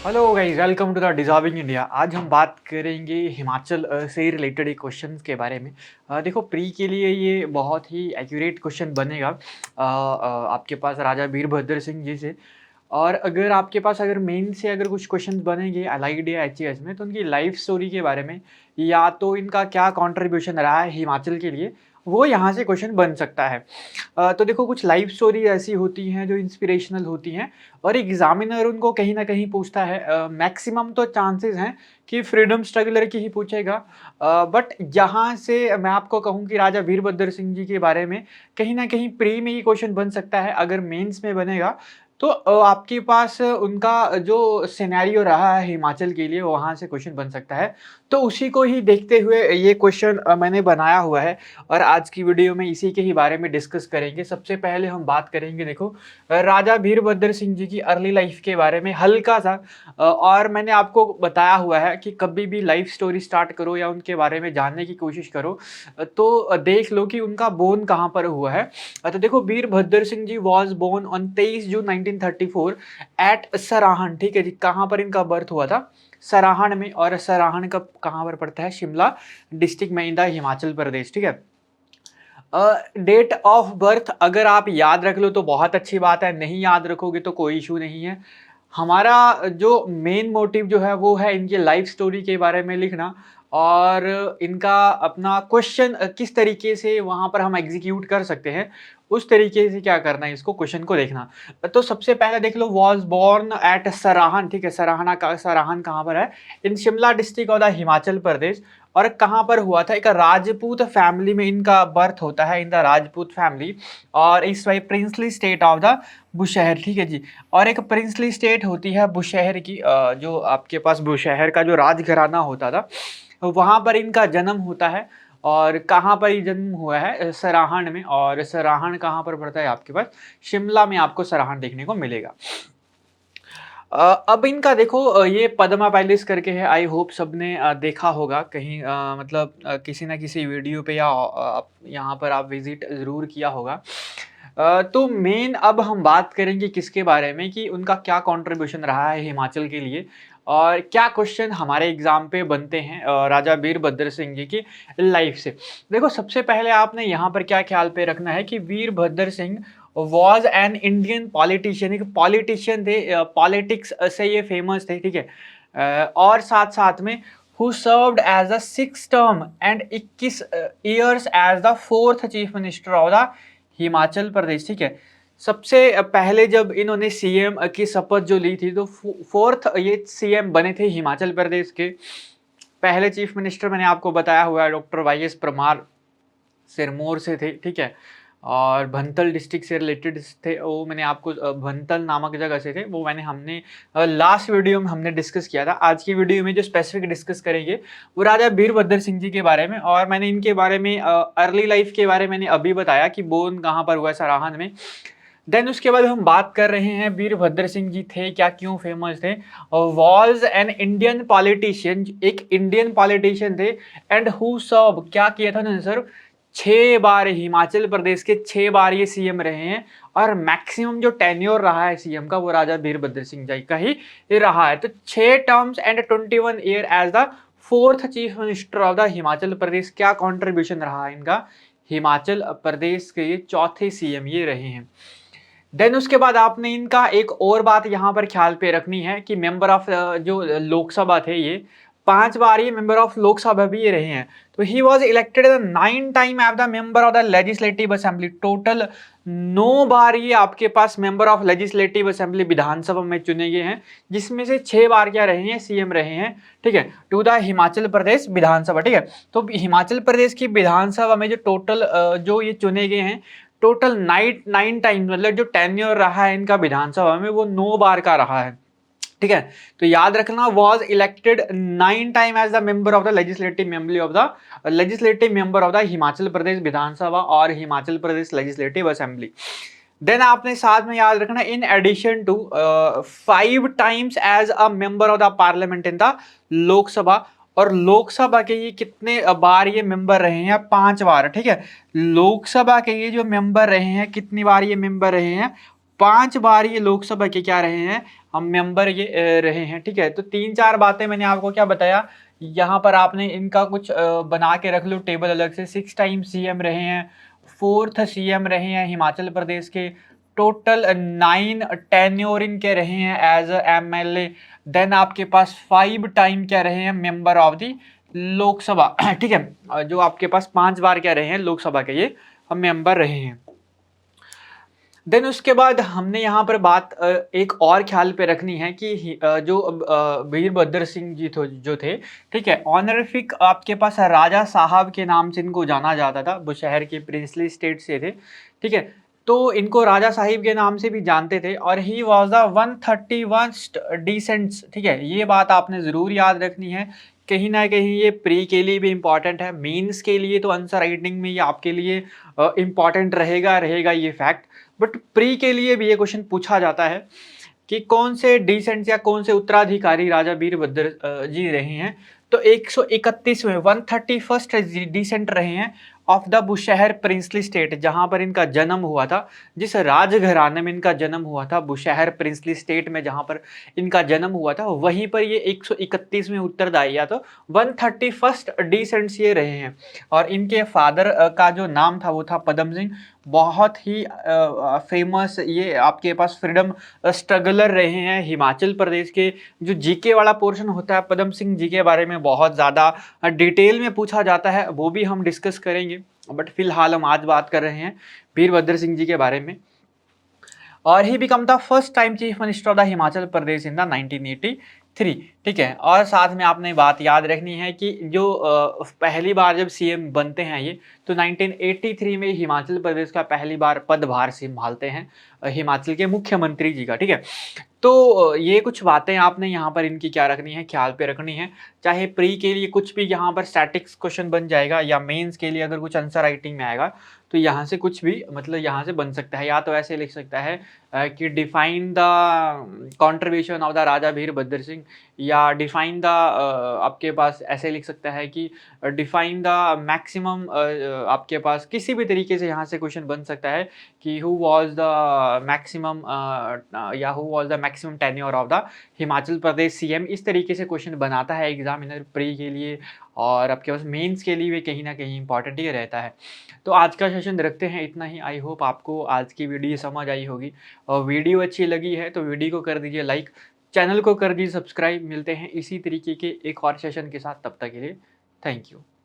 Hello guys, welcome to the deserving India. आज हम बात करेंगे हिमाचल से रिलेटेड एक क्वेश्चन के बारे में। देखो, प्री के लिए ये बहुत ही एक्यूरेट क्वेश्चन बनेगा आपके पास राजा वीरभद्र सिंह जी से। और अगर आपके पास अगर मेन से अगर कुछ क्वेश्चन बनेंगे अलाइड या एचएएस में, तो उनकी लाइफ स्टोरी के बारे में या तो इनका क्या कंट्रीब्यूशन रहा है हिमाचल के लिए, वो यहाँ से क्वेश्चन बन सकता है। तो देखो, कुछ लाइफ स्टोरी ऐसी होती हैं जो इंस्पिरेशनल होती हैं और एग्जामिनर उनको कहीं ना कहीं पूछता है। मैक्सिमम तो चांसेस हैं कि फ्रीडम स्ट्रगलर की ही पूछेगा। बट यहाँ से मैं आपको कहूँ कि राजा वीरभद्र सिंह जी के बारे में कहीं ना कहीं प्री में ही क्वेश्चन बन सकता है। अगर मेंस में बनेगा तो आपके पास उनका जो सिनेरियो रहा है हिमाचल के लिए वहाँ से क्वेश्चन बन सकता है। तो उसी को ही देखते हुए ये क्वेश्चन मैंने बनाया हुआ है और आज की वीडियो में इसी के ही बारे में डिस्कस करेंगे। सबसे पहले हम बात करेंगे, देखो, राजा वीरभद्र सिंह जी की अर्ली लाइफ के बारे में हल्का सा। और मैंने आपको बताया हुआ है कि कभी भी लाइफ स्टोरी स्टार्ट करो या उनके बारे में जानने की कोशिश करो तो देख लो कि उनका बोर्न कहाँ पर हुआ है। तो देखो, Virbhadra Singh ji was born on 23 June 1934 at Sarahan. ठीक है जी, कहाँ पर इनका बर्थ हुआ था? सराहन में। और सराहन का कहाँ पर पड़ता है? शिमला डिस्ट्रिक्ट में, इन द हिमाचल प्रदेश। ठीक है। डेट ऑफ बर्थ अगर आप याद रख लो तो बहुत अच्छी बात है, नहीं याद रखोगे तो कोई इशू नहीं है। हमारा जो मेन मोटिव जो है वो है इनकी लाइफ स्टोरी के बारे में लिखना और इनका अपना क्वेश्चन किस तरीके से वहाँ पर हम एग्जीक्यूट कर सकते हैं, उस तरीके से क्या करना है इसको क्वेश्चन को देखना। तो सबसे पहले देख लो, वॉज बोर्न एट सराहन। ठीक है, सराहना का सराहन कहाँ पर है? In Shimla district of the Himachal Pradesh. और कहाँ पर हुआ था? एक राजपूत फैमिली में इनका बर्थ होता है, इन द राजपूत फैमिली। और इस वाई princely state of the Bushahr. ठीक है जी। और एक प्रिंसली स्टेट होती है बुशहर की, जो आपके पास बुशहर का जो राजघराना होता था वहाँ पर इनका जन्म होता है। और कहाँ पर ये जन्म हुआ है? सराहन में। और सराहन कहाँ पर पड़ता है आपके पास? शिमला में आपको सराहन देखने को मिलेगा। अब इनका देखो, ये पद्मा पैलेस करके है। आई होप सबने देखा होगा कहीं, मतलब किसी ना किसी वीडियो पे या यहाँ पर आप विजिट ज़रूर किया होगा। तो मेन अब हम बात करेंगे किसके बारे में कि उनका क्या कंट्रीब्यूशन रहा है हिमाचल के लिए और क्या क्वेश्चन हमारे एग्जाम पे बनते हैं राजा वीरभद्र सिंह जी की लाइफ से। देखो, सबसे पहले आपने यहाँ पर क्या ख्याल पे रखना है कि Virbhadra Singh was an Indian politician. एक पॉलिटिशियन थे, पॉलिटिक्स से ये फेमस थे। ठीक है। और साथ साथ में who served as a 6 term and 21 years as the 4th chief minister of the Himachal Pradesh. ठीक है। सबसे पहले जब इन्होंने सीएम की शपथ जो ली थी तो 4th ये सीएम बने थे हिमाचल प्रदेश के। पहले चीफ मिनिस्टर मैंने आपको बताया हुआ है डॉक्टर वाईएस परमार सिरमौर से थे। ठीक है। और भंतल डिस्ट्रिक्ट से रिलेटेड थे वो, मैंने आपको भंतल नामक जगह से थे वो, मैंने हमने लास्ट वीडियो में हमने डिस्कस किया था। आज की वीडियो में जो स्पेसिफिक डिस्कस करेंगे वो राजा वीरभद्र सिंह जी के बारे में। और मैंने इनके बारे में अर्ली लाइफ के बारे में मैंने अभी बताया कि बोर्न कहाँ पर हुआ, सराहन में। देन उसके बाद हम बात कर रहे हैं वीरभद्र सिंह जी थे क्या, क्यों फेमस थे। वॉज एन इंडियन पॉलिटिशियन, एक इंडियन पॉलिटिशियन थे। एंड हु सर्व, क्या किया था उन्होंने? सर 6 बार हिमाचल प्रदेश के 6 बार ये सीएम रहे हैं। और मैक्सिमम जो टेन्योर रहा है सीएम का वो राजा वीरभद्र सिंह जी का ही रहा है। तो 6 terms and 21 year as the 4th chief minister of the Himachal Pradesh. क्या कॉन्ट्रीब्यूशन रहा है इनका? हिमाचल प्रदेश के ये चौथे सीएम ये रहे हैं। देन उसके बाद आपने इनका एक और बात यहाँ पर ख्याल पे रखनी है कि मेंबर ऑफ जो लोकसभा थे ये 5 बार ये मेंबर ऑफ लोकसभा भी ये रहे हैं। तो he was elected 9 time as the member of the legislative assembly. Total 9 बार ये आपके पास मेंबर ऑफ लेजिस्लेटिव असेंबली विधानसभा में चुने गए हैं, जिसमें से 6 बार क्या रहे हैं? सीएम रहे हैं। ठीक है, टू द हिमाचल प्रदेश विधानसभा। ठीक है। तो हिमाचल प्रदेश की विधानसभा में जो टोटल जो ये चुने गए हैं, टोटल 9 टाइम, मतलब जो टेन्योर रहा है इनका विधानसभा में वो 9 बार का रहा है। ठीक है। तो याद रखना, was elected 9 time as the member of the legislative member of the Himachal Pradesh Vidhan Sabha और Himachal Pradesh legislative assembly. Then आपने साथ में याद रखना, in addition to 5 times as a member of the parliament in the Lok Sabha. और लोकसभा के ये कितने बार ये मेंबर रहे हैं? 5 बार। ठीक है। लोकसभा के ये जो मेंबर रहे हैं कितनी बार ये मेंबर रहे हैं? 5 बार ये लोकसभा के क्या रहे हैं, हम मेंबर ये रहे हैं, ठीक है। तो 3-4 बातें मैंने आपको क्या बताया, यहाँ पर आपने इनका कुछ बना के रख लो टेबल अलग से। 6 टाइम सीएम रहे हैं, 4th सीएम रहे हैं हिमाचल प्रदेश के, टोटल 9 टेन्योर इनके रहे हैं एज अ एमएलए। देन आपके पास 5 टाइम क्या रहे हैं, मेंबर ऑफ द लोकसभा, ठीक है। जो आपके पास 5 बार क्या रहे हैं लोकसभा के ये हम मेंबर रहे हैं। देन उसके बाद हमने यहाँ पर बात एक और ख्याल पे रखनी है कि जो वीरभद्र सिंह जी जो थे, ठीक है, ऑनरिफिक आपके पास राजा साहब के नाम से इनको जाना जाता था, बुशहर के प्रिंसली स्टेट से थे, ठीक है। तो इनको राजा साहिब के नाम से भी जानते थे, और he was the 131st descents, ठीक है। ये बात आपने ज़रूर याद रखनी है, कहीं ना कहीं ये प्री के लिए भी इम्पॉर्टेंट है, मीन्स के लिए तो आंसर राइटिंग में ये आपके लिए इम्पॉर्टेंट रहेगा रहेगा ये फैक्ट, बट प्री के लिए भी ये क्वेश्चन पूछा जाता है कि कौन से डिसेंट्स या कौन से उत्तराधिकारी राजा वीरभद्र जी रहे हैं। तो 131वें 131st डिसेंट रहे हैं of the Bushahr princely state, जहां पर इनका जन्म हुआ था, जिस राजघराने में इनका जन्म हुआ था, बुशहर प्रिंसली स्टेट में जहां पर इनका जन्म हुआ था, वहीं पर ये 131वें उत्तरदायी या तो 131st डिसेंट्स ये रहे हैं। और इनके फादर का जो नाम था वो था पदम सिंह, बहुत ही फेमस ये आपके पास फ्रीडम स्ट्रगलर रहे हैं हिमाचल प्रदेश के। जो जीके वाला पोर्शन होता है पदम सिंह जी के बारे में बहुत ज़्यादा डिटेल में पूछा जाता है, वो भी हम डिस्कस करेंगे, बट फिलहाल हम आज बात कर रहे हैं वीरभद्र सिंह जी के बारे में। और he become the first time chief minister of the Himachal Pradesh in the 1983, ठीक है। और साथ में आपने बात याद रखनी है कि जो पहली बार जब सीएम बनते हैं ये, तो 1983 में हिमाचल प्रदेश का पहली बार पदभार संभालते हैं हिमाचल के मुख्यमंत्री जी का, ठीक है। तो ये कुछ बातें आपने यहाँ पर इनकी क्या रखनी है, ख्याल पे रखनी है। चाहे प्री के लिए कुछ भी यहाँ पर स्टैटिक्स क्वेश्चन बन जाएगा, या मेंस के लिए अगर कुछ आंसर राइटिंग में आएगा, तो यहाँ से कुछ भी मतलब यहाँ से बन सकता है। या तो ऐसे लिख सकता है कि define the contribution of the Raja Virbhadra Singh, या डिफाइन द आपके पास ऐसे लिख सकता है कि डिफाइन द मैक्सिमम, आपके पास किसी भी तरीके से यहाँ से क्वेश्चन बन सकता है कि हु वाज द मैक्सिमम, या who was the maximum tenure of the Himachal Pradesh CM. इस तरीके से क्वेश्चन बनाता है एग्जामिनर प्री के लिए, और आपके पास मेंस के लिए भी कहीं ना कहीं इंपॉर्टेंट ही रहता है। तो आज का सेशन रखते हैं इतना ही। आई होप आपको आज की वीडियो समझ आई होगी, और वीडियो अच्छी लगी है तो वीडियो को कर दीजिए लाइक, चैनल को कर दीजिए सब्सक्राइब। मिलते हैं इसी तरीके के एक और सेशन के साथ, तब तक के लिए थैंक यू।